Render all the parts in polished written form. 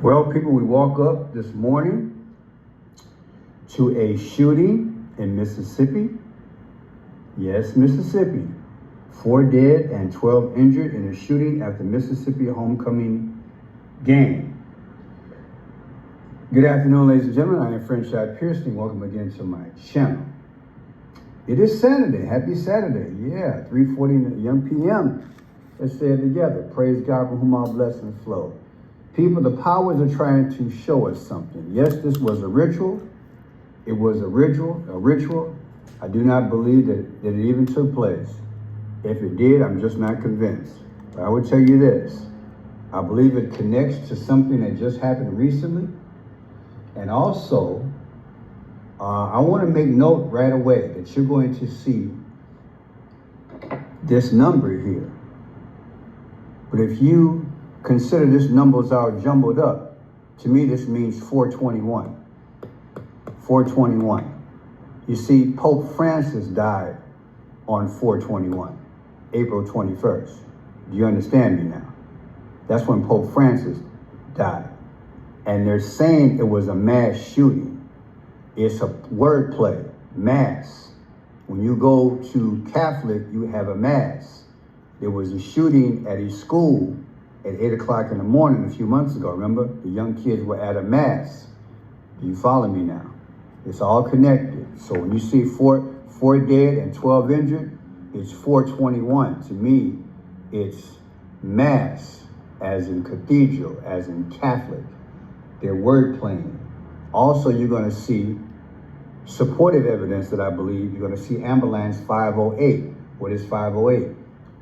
Well, people, we woke up this morning to a shooting in Mississippi. Yes, Mississippi. 4 dead and 12 injured in a shooting at the Mississippi homecoming game. Good afternoon, ladies and gentlemen. I am Frenchie Pearson. Welcome again to my channel. It is Saturday. Happy Saturday. Yeah, 3:40 p.m. Let's say it together. Praise God from whom all blessings flow. People, the powers are trying to show us something. Yes, this was a ritual. It was a ritual. I do not believe that it even took place. If it did, I'm just not convinced. But I would tell you this. I believe it connects to something that just happened recently. And also, I want to make note right away that you're going to see this number here. But if you consider this numbers are jumbled up, to me this means 421. 421. You see, Pope Francis died on 421, April 21st. Do you understand me now? That's when Pope Francis died. And they're saying it was a mass shooting. It's a wordplay, mass. When you go to Catholic, you have a mass. There was a shooting at a school at 8 o'clock in the morning a few months ago. Remember, the young kids were at a mass. Do you follow me now? It's all connected. So when you see four dead and 12 injured, it's 421. To me, it's mass, as in cathedral, as in Catholic. They're word playing. Also, you're going to see supportive evidence that I believe. You're going to see ambulance 508. What is 508?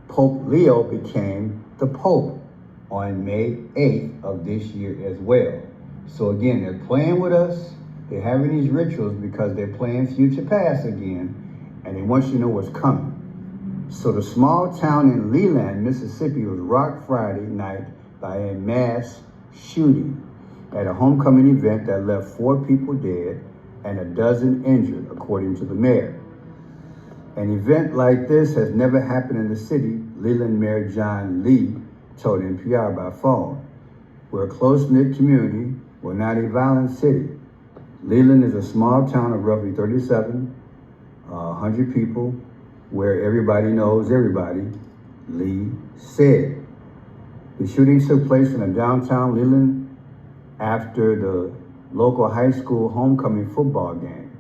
Pope Leo became the Pope on May 8th of this year as well. So again, they're playing with us. They're having these rituals because they're playing future past again, and they want you to know what's coming. So the small town in Leland, Mississippi was rocked Friday night by a mass shooting at a homecoming event that left 4 people dead and a dozen injured, according to the mayor. An event like this has never happened in the city, Leland Mayor John Lee told NPR by phone. We're a close-knit community. We're not a violent city. Leland is a small town of roughly 3,700 people where everybody knows everybody, Lee said. The shooting took place in a downtown Leland after the local high school homecoming football game.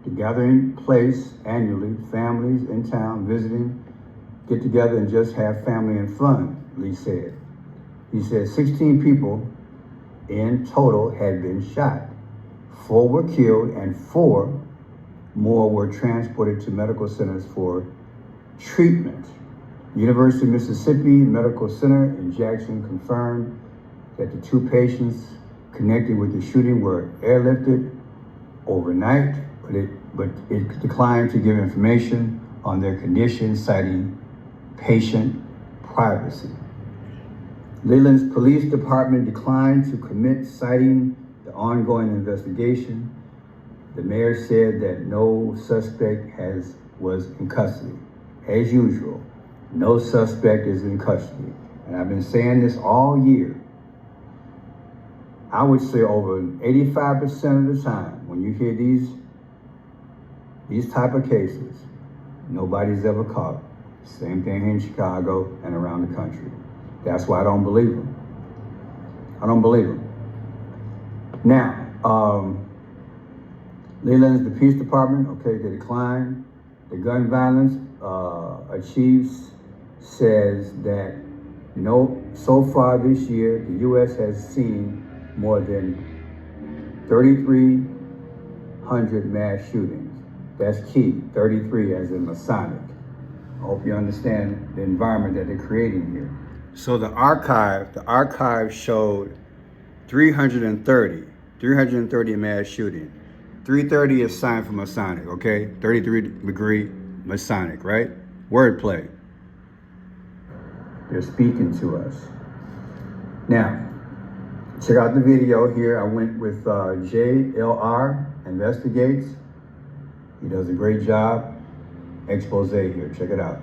The gathering place annually, families in town visiting, get together and just have family and fun, Lee said. He said 16 people in total had been shot. 4 were killed and 4 more were transported to medical centers for treatment. University of Mississippi Medical Center in Jackson confirmed that the 2 patients connected with the shooting were airlifted overnight, but it declined to give information on their condition, citing patient privacy. Leland's police department declined to commit, citing the ongoing investigation. The mayor said that no suspect was in custody. As usual, no suspect is in custody. And I've been saying this all year. I would say over 85% of the time, when you hear these type of cases, nobody's ever caught. Same thing here in Chicago and around the country. That's why I don't believe them. I don't believe them. Now, Leland's the police department, okay, they declined. The gun violence chief says that so far this year, the U.S. has seen more than 3,300 mass shootings. That's key, 33 as in Masonic. I hope you understand the environment that they're creating here. So the archive showed 330 mass shootings. 330 is signed for Masonic, okay? 33-degree Masonic, right? Wordplay. They're speaking to us. Now, check out the video here. I went with JLR Investigates. He does a great job. Expose here. Check it out.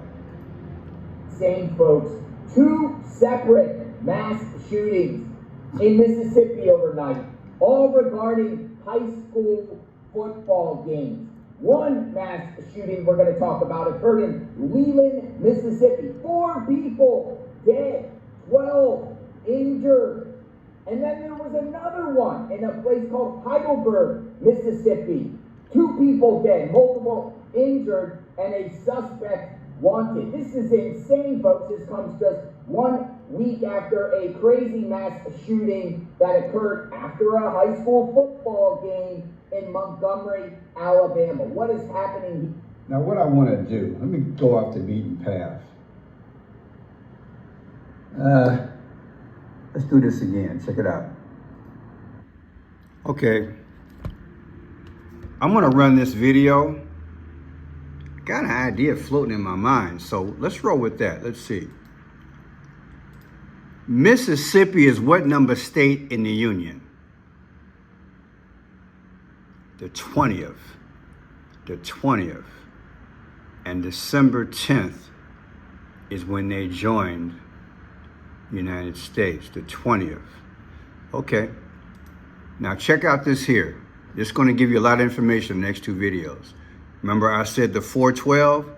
Same folks. 2 separate mass shootings in Mississippi overnight, all regarding high school football games. One mass shooting we're going to talk about occurred in Leland, Mississippi. 4 people dead, 12 injured. And then there was another one in a place called Heidelberg, Mississippi. 2 people dead, multiple injured, and a suspect wanted. This is insane, folks. This comes just 1 week after a crazy mass shooting that occurred after a high school football game in Montgomery, Alabama. What is happening? Now, what I want to do, let me go off the beaten path. Let's do this again. Check it out. Okay. I'm going to run this video. Got an idea floating in my mind, so let's roll with that. Let's see. Mississippi is what number state in the Union? The 20th. The 20th. And December 10th is when they joined the United States, the 20th. Okay. Now check out this here. This is going to give you a lot of information in the next 2 videos. Remember I said the 412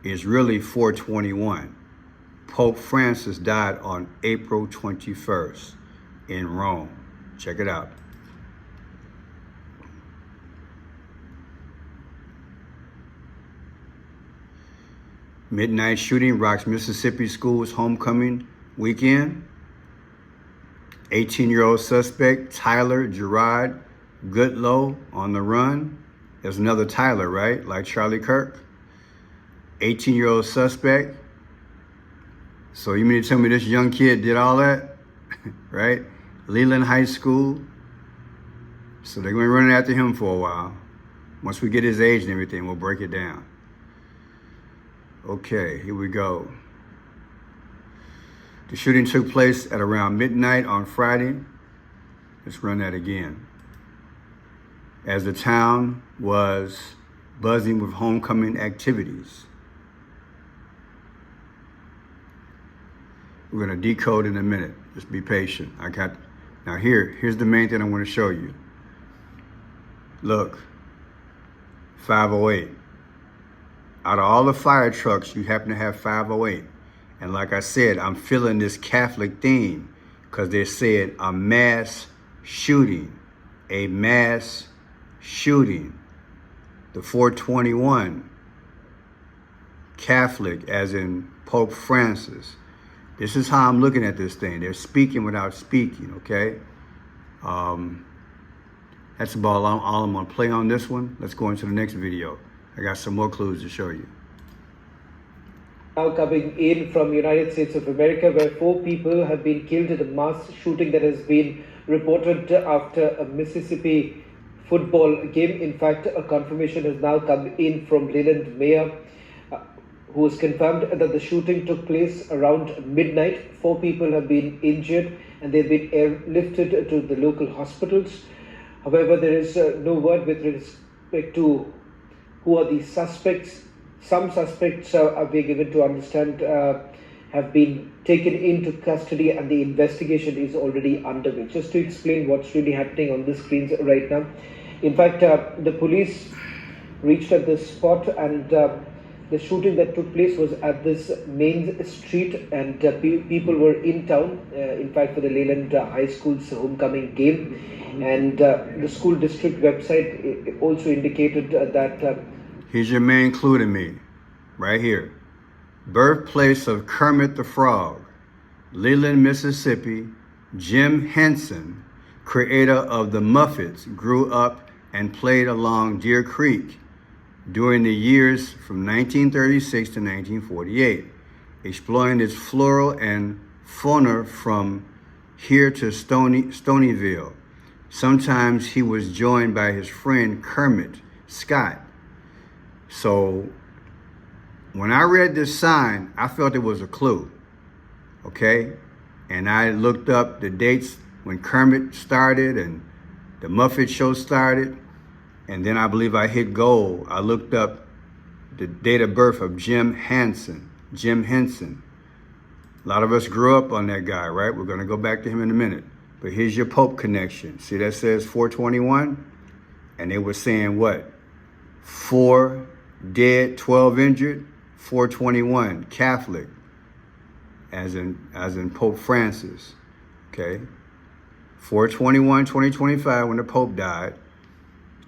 is really 421. Pope Francis died on April 21st in Rome. Check it out. Midnight shooting rocks Mississippi schools homecoming weekend. 18-year-old suspect Tyler Gerard Goodlow on the run. There's another Tyler, right? Like Charlie Kirk. 18-year-old suspect. So you mean to tell me this young kid did all that? Right? Leland High School. So they're going to be running after him for a while. Once we get his age and everything, we'll break it down. Okay, here we go. The shooting took place at around midnight on Friday. Let's run that again. As the town was buzzing with homecoming activities. We're going to decode in a minute. Just be patient. Now here's the main thing I want to show you. Look, 508. Out of all the fire trucks, you happen to have 508. And like I said, I'm feeling this Catholic theme because they said a mass shooting. A mass shooting. The 421. Catholic, as in Pope Francis. This is how I'm looking at this thing. They're speaking without speaking, okay? That's about all I'm going to play on this one. Let's go into the next video. I got some more clues to show you. Now coming in from United States of America, where 4 people have been killed in the mass shooting that has been reported after a Mississippi football game. In fact, a confirmation has now come in from Leland Mayor, who has confirmed that the shooting took place around midnight. 4 people have been injured and they've been airlifted to the local hospitals. However, there is no word with respect to who are the suspects. Some suspects are being given to understand have been taken into custody and the investigation is already underway. Just to explain what's really happening on the screens right now. In fact, the police reached at this spot and the shooting that took place was at this main street and people were in town, in fact, for the Leland High School's homecoming game. And the school district website also indicated that... Here's your main clue to me, right here. Birthplace of Kermit the Frog, Leland, Mississippi. Jim Henson, creator of the Muppets, grew up and played along Deer Creek during the years from 1936 to 1948, exploring its flora and fauna from here to Stonyville. Sometimes he was joined by his friend Kermit Scott. So when I read this sign, I felt it was a clue, okay? And I looked up the dates when Kermit started and the Muppet Show started. And then I believe I hit gold. I looked up the date of birth of Jim Henson. Jim Henson. A lot of us grew up on that guy, right? We're going to go back to him in a minute. But here's your Pope connection. See that says 421? And they were saying what? 4 dead, 12 injured, 421, Catholic, as in Pope Francis, okay? 421, 2025, when the Pope died.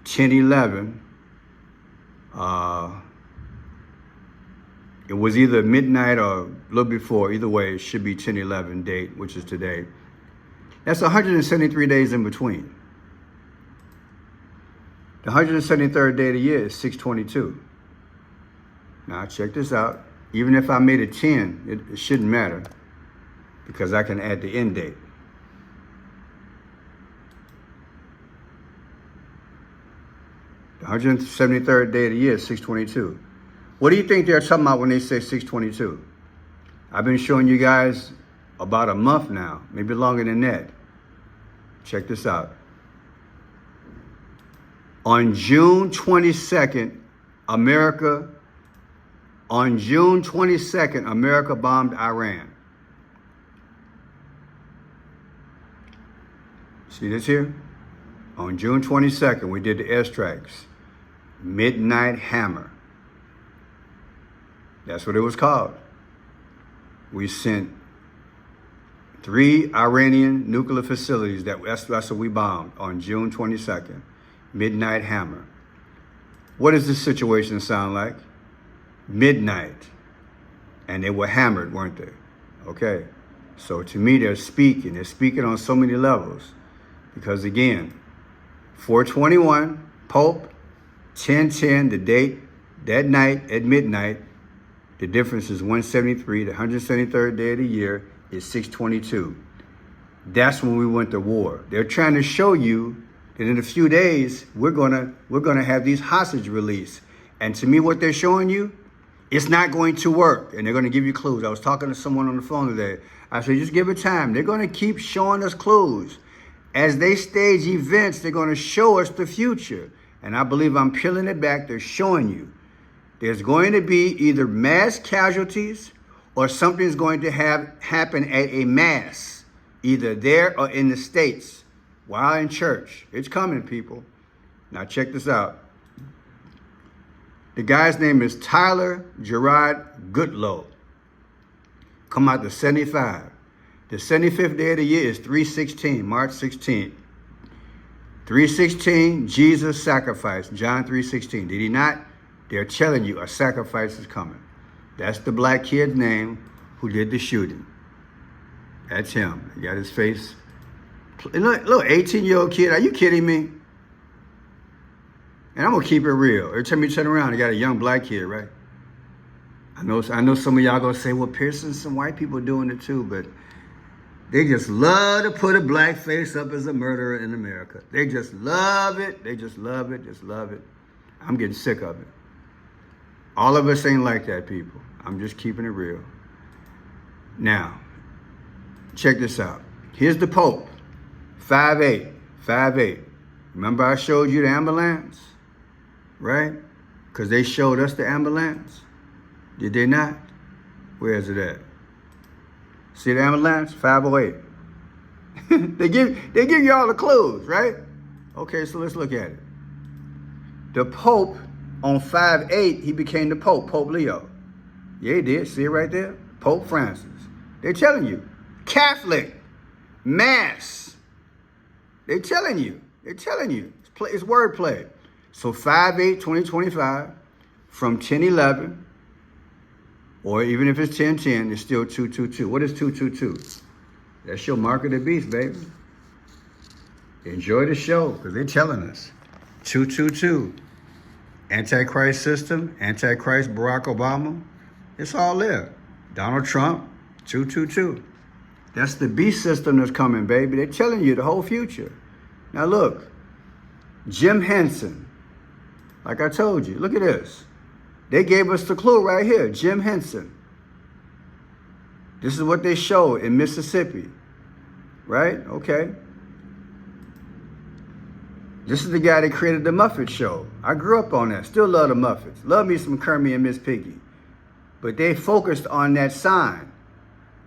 10/11, it was either midnight or a little before. Either way, it should be 10/11 date, which is today. That's 173 days in between. The 173rd day of the year is 622. Now, check this out. Even if I made it 10, it shouldn't matter because I can add the end date. The 173rd day of the year is 622. What do you think they're talking about when they say 622? I've been showing you guys about a month now, maybe longer than that. Check this out. On June 22nd, America bombed Iran. See this here? On June 22nd, we did the airstrikes. Midnight Hammer. That's what it was called. We sent 3 Iranian nuclear facilities. That's what we bombed on June 22nd. Midnight Hammer. What does this situation sound like? Midnight. And they were hammered, weren't they? Okay. So to me, they're speaking. They're speaking on so many levels. Because again, 421, Pope, 10/10, the date, that night at midnight, the difference is 173. The 173rd day of the year is 622. That's when we went to war. They're trying to show you that in a few days, we're gonna have these hostage release. And to me, what they're showing you, it's not going to work. And they're gonna give you clues. I was talking to someone on the phone today. I said, just give it time. They're gonna keep showing us clues. As they stage events, they're gonna show us the future. And I believe I'm peeling it back. They're showing you. There's going to be either mass casualties or something's going to happen at a mass, either there or in the States. While in church. It's coming, people. Now check this out. The guy's name is Tyler Gerard Goodlow. Come out to 75. The 75th day of the year is 3/16, March 16th. 3/16, Jesus sacrificed, John 3:16. Did he not? They're telling you a sacrifice is coming. That's the black kid's name who did the shooting. That's him. He got his face. Look, 18-year-old kid, are you kidding me? And I'm gonna keep it real. Every time you turn around, you got a young black kid, right? I know some of y'all gonna say, well, Pearson's some white people doing it too, but they just love to put a black face up as a murderer in America. They just love it. They just love it, just love it. I'm getting sick of it. All of us ain't like that, people. I'm just keeping it real. Now, check this out. Here's the Pope. 5'8", 5'8". Remember I showed you the ambulance? Right? Because they showed us the ambulance. Did they not? Where is it at? See the ambulance? 508. They give you all the clues, right? Okay, so let's look at it. The Pope on 5/8, he became the Pope, Pope Leo. Yeah, he did. See it right there? Pope Francis. They're telling you. Catholic. Mass. They're telling you. They're telling you. It's wordplay. So 5/8/2025 from 10/11, or even if it's 10/10, it's still 222. What is 222? That's your mark of the beast, baby. Enjoy the show, because they're telling us. 222. Antichrist system, Antichrist Barack Obama. It's all there. Donald Trump, 222. That's the beast system that's coming, baby. They're telling you the whole future. Now look, Jim Henson, like I told you, look at this. They gave us the clue right here, Jim Henson. This is what they showed in Mississippi, right? Okay. This is the guy that created the Muppet Show. I grew up on that. Still love the Muppets. Love me some Kermit and Miss Piggy. But they focused on that sign.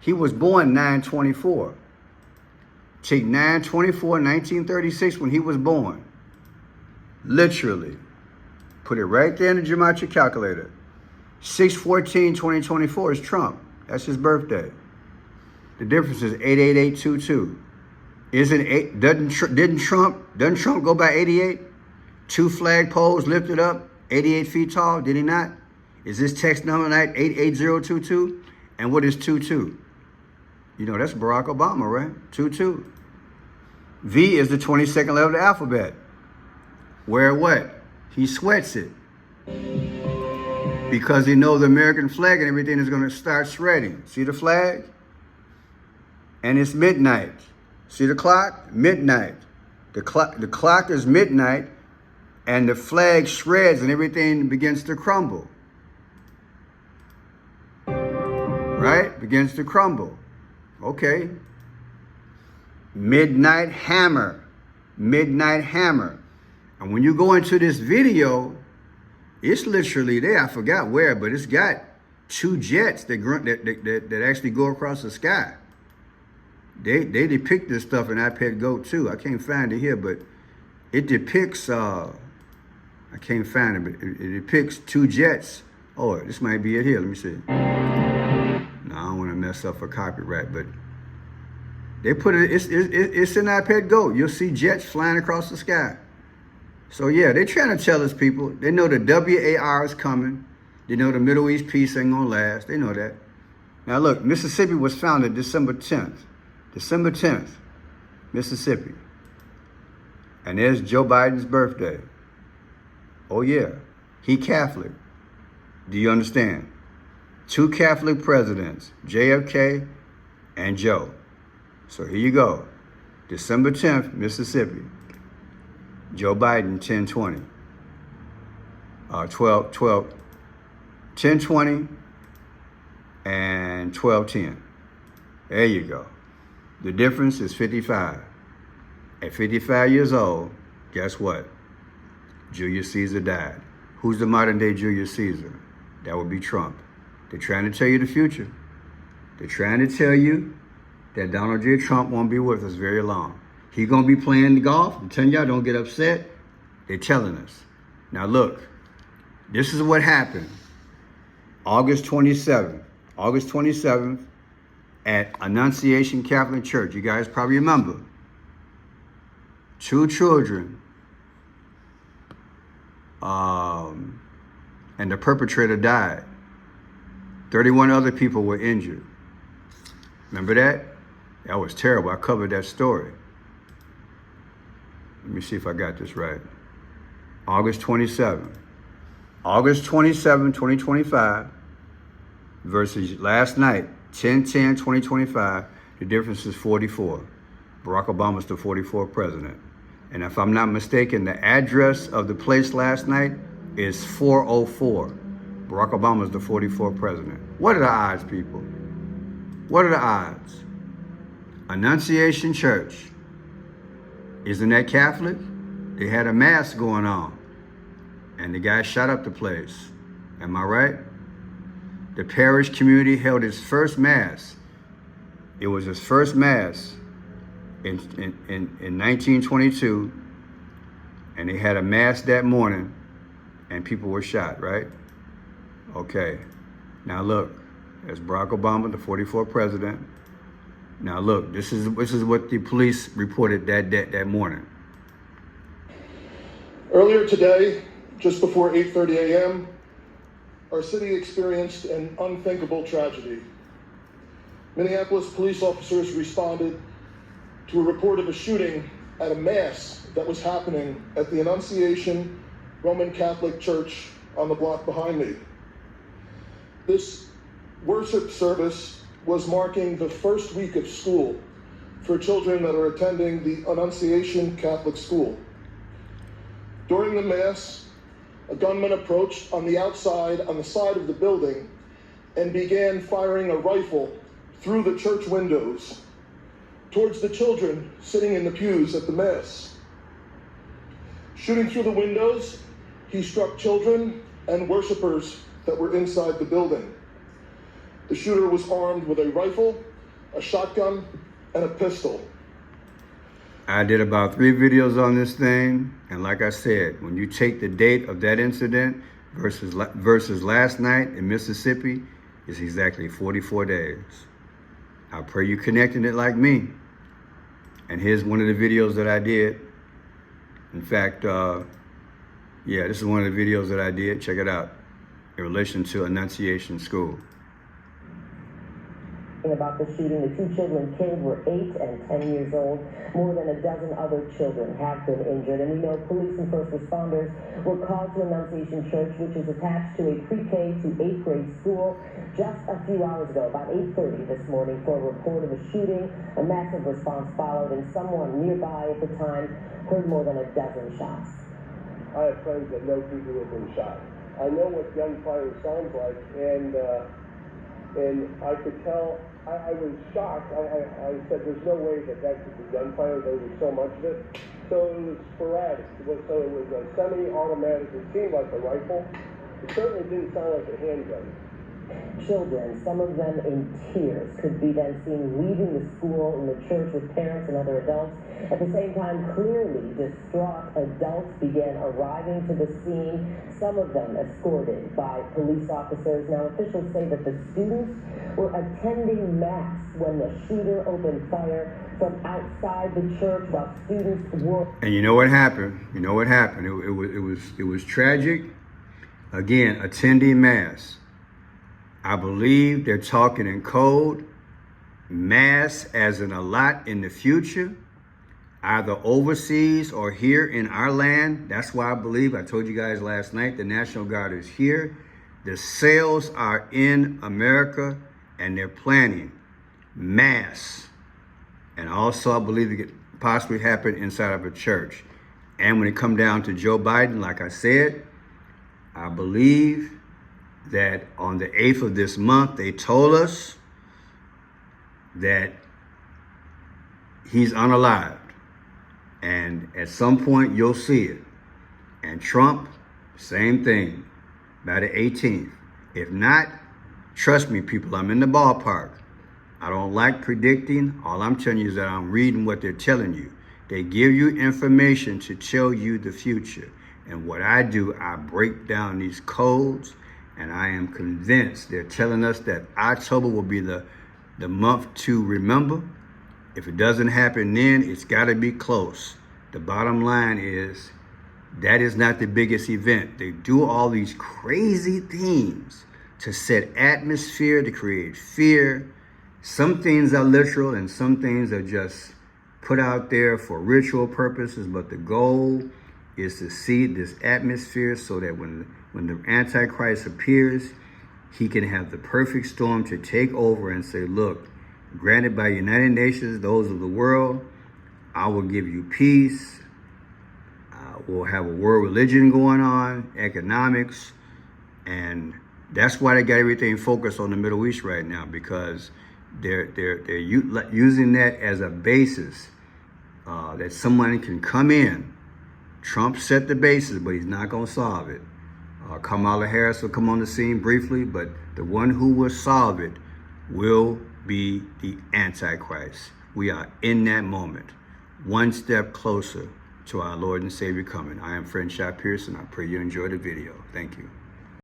He was born 9/24. Take 9/24/1936 when he was born. Literally. Put it right there in the gematria calculator. 6/14/2024 is Trump. That's his birthday. The difference is 88822. Isn't eight? Doesn't Trump go by 88? 2 flagpoles lifted up, 88 feet tall. Did he not? Is this text number 88022? And what is 22? You know that's Barack Obama, right? 22. V is the 22nd letter of the alphabet. Where what? He sweats it. Because he knows the American flag and everything is going to start shredding. See the flag? And it's midnight. See the clock? Midnight. The clock is midnight, and the flag shreds and everything begins to crumble. Right? Begins to crumble. Okay. Midnight hammer. Midnight hammer. And when you go into this video, it's literally there. I forgot where, but it's got 2 jets that actually go across the sky. They depict this stuff in iPad Go too. I can't find it here, but it depicts, I can't find it, but it depicts 2 jets. Oh, this might be it here. Let me see. No, I don't want to mess up for copyright, but they put it, it's in iPad Go. You'll see jets flying across the sky. So yeah, they're trying to tell us people, they know the WAR is coming. They know the Middle East peace ain't gonna last. They know that. Now look, Mississippi was founded December 10th. December 10th, Mississippi. And there's Joe Biden's birthday. Oh yeah, he Catholic. Do you understand? 2 Catholic presidents, JFK and Joe. So here you go. December 10th, Mississippi. Joe Biden, 1020. 1020 and 1210. There you go. The difference is 55. At 55 years old, guess what? Julius Caesar died. Who's the modern day Julius Caesar? That would be Trump. They're trying to tell you the future. They're trying to tell you that Donald J. Trump won't be with us very long. He's going to be playing golf. I'm telling y'all, don't get upset. They're telling us. Now look, this is what happened. August 27th at Annunciation Catholic Church. You guys probably remember. 2 children, and the perpetrator died. 31 other people were injured. Remember that? That was terrible. I covered that story. Let me see if I got this right. August 27, 2025, versus last night, 10/10/2025, the difference is 44. Barack Obama's the 44th president. And if I'm not mistaken, the address of the place last night is 404. Barack Obama's the 44th president. What are the odds, people? What are the odds? Annunciation Church. Isn't that Catholic? They had a mass going on, and the guy shot up the place. Am I right? The parish community held its first mass. It was his first mass in 1922, and they had a mass that morning, and people were shot, right? Okay. Now look, there's Barack Obama, the 44th president. Now look, this is what the police reported that morning. Earlier today, just before 8:30 a.m., our city experienced an unthinkable tragedy. Minneapolis police officers responded to a report of a shooting at a mass that was happening at the Annunciation Roman Catholic Church on the block behind me. This worship service was marking the first week of school for children that are attending the Annunciation Catholic School. During the Mass, a gunman approached on the outside, on the side of the building, and began firing a rifle through the church windows towards the children sitting in the pews at the Mass. Shooting through the windows, he struck children and worshipers that were inside the building. The shooter was armed with a rifle, a shotgun, and a pistol. I did about 3 videos on this thing, and like I said, when you take the date of that incident versus last night in Mississippi, it's exactly 44 days. I pray you connecting it like me. And here's one of the videos that I did. In fact, yeah, this is one of the videos that I did. Check it out. In relation to Annunciation School. About the shooting, the 2 children killed were 8 and 10 years old. More than a dozen other children have been injured. And we know police and first responders were called to Annunciation Church, which is attached to a pre-K to 8th grade school, just a few hours ago, about 8:30 this morning, for a report of a shooting. A massive response followed, and someone nearby at the time heard more than a dozen shots. I have friends that know people who have been shot. I know what gunfire sounds like, and I could tell. I was shocked. I said, "There's no way that could be gunfire." There was so much of it, so it was sporadic. So it was a semi-automatic. It seemed like a rifle. It certainly didn't sound like a handgun. Children, some of them in tears, could be then seen leaving the school and the church with parents and other adults. At the same time, clearly distraught adults began arriving to the scene, some of them escorted by police officers. Now, officials say that the students were attending Mass when the shooter opened fire from outside the church while students were... And you know what happened? You know what happened? It was tragic. Again, attending Mass. I believe they're talking in code. Mass as in a lot in the future, either overseas or here in our land. That's why I believe, I told you guys last night, the National Guard is here. The sales are in America, and they're planning Mass. And also, I believe it could possibly happen inside of a church. And when it come down to Joe Biden, like I said, I believe that on the 8th of this month, they told us that he's unalived. And at some point, you'll see it. And Trump, same thing, by the 18th. If not, trust me, people, I'm in the ballpark. I don't like predicting. All I'm telling you is that I'm reading what they're telling you. They give you information to tell you the future. And what I do, I break down these codes, and I am convinced they're telling us that October will be the month to remember. If it doesn't happen then, it's got to be close. The bottom line is that is not the biggest event. They do all these crazy things to set atmosphere, to create fear. Some things are literal and some things are just put out there for ritual purposes, but the goal is to see this atmosphere so that when the Antichrist appears, he can have the perfect storm to take over and say, look, granted by United Nations, those of the world, I will give you peace. We'll have a world religion going on, economics, and that's why they got everything focused on the Middle East right now, because they're using that as a basis that someone can come in. Trump set the basis, but he's not going to solve it. Kamala Harris will come on the scene briefly, but the one who will solve it will be the Antichrist. We are in that moment, one step closer to our Lord and Savior coming. I am Friend Shot Pearson. I pray you enjoy the video. Thank you.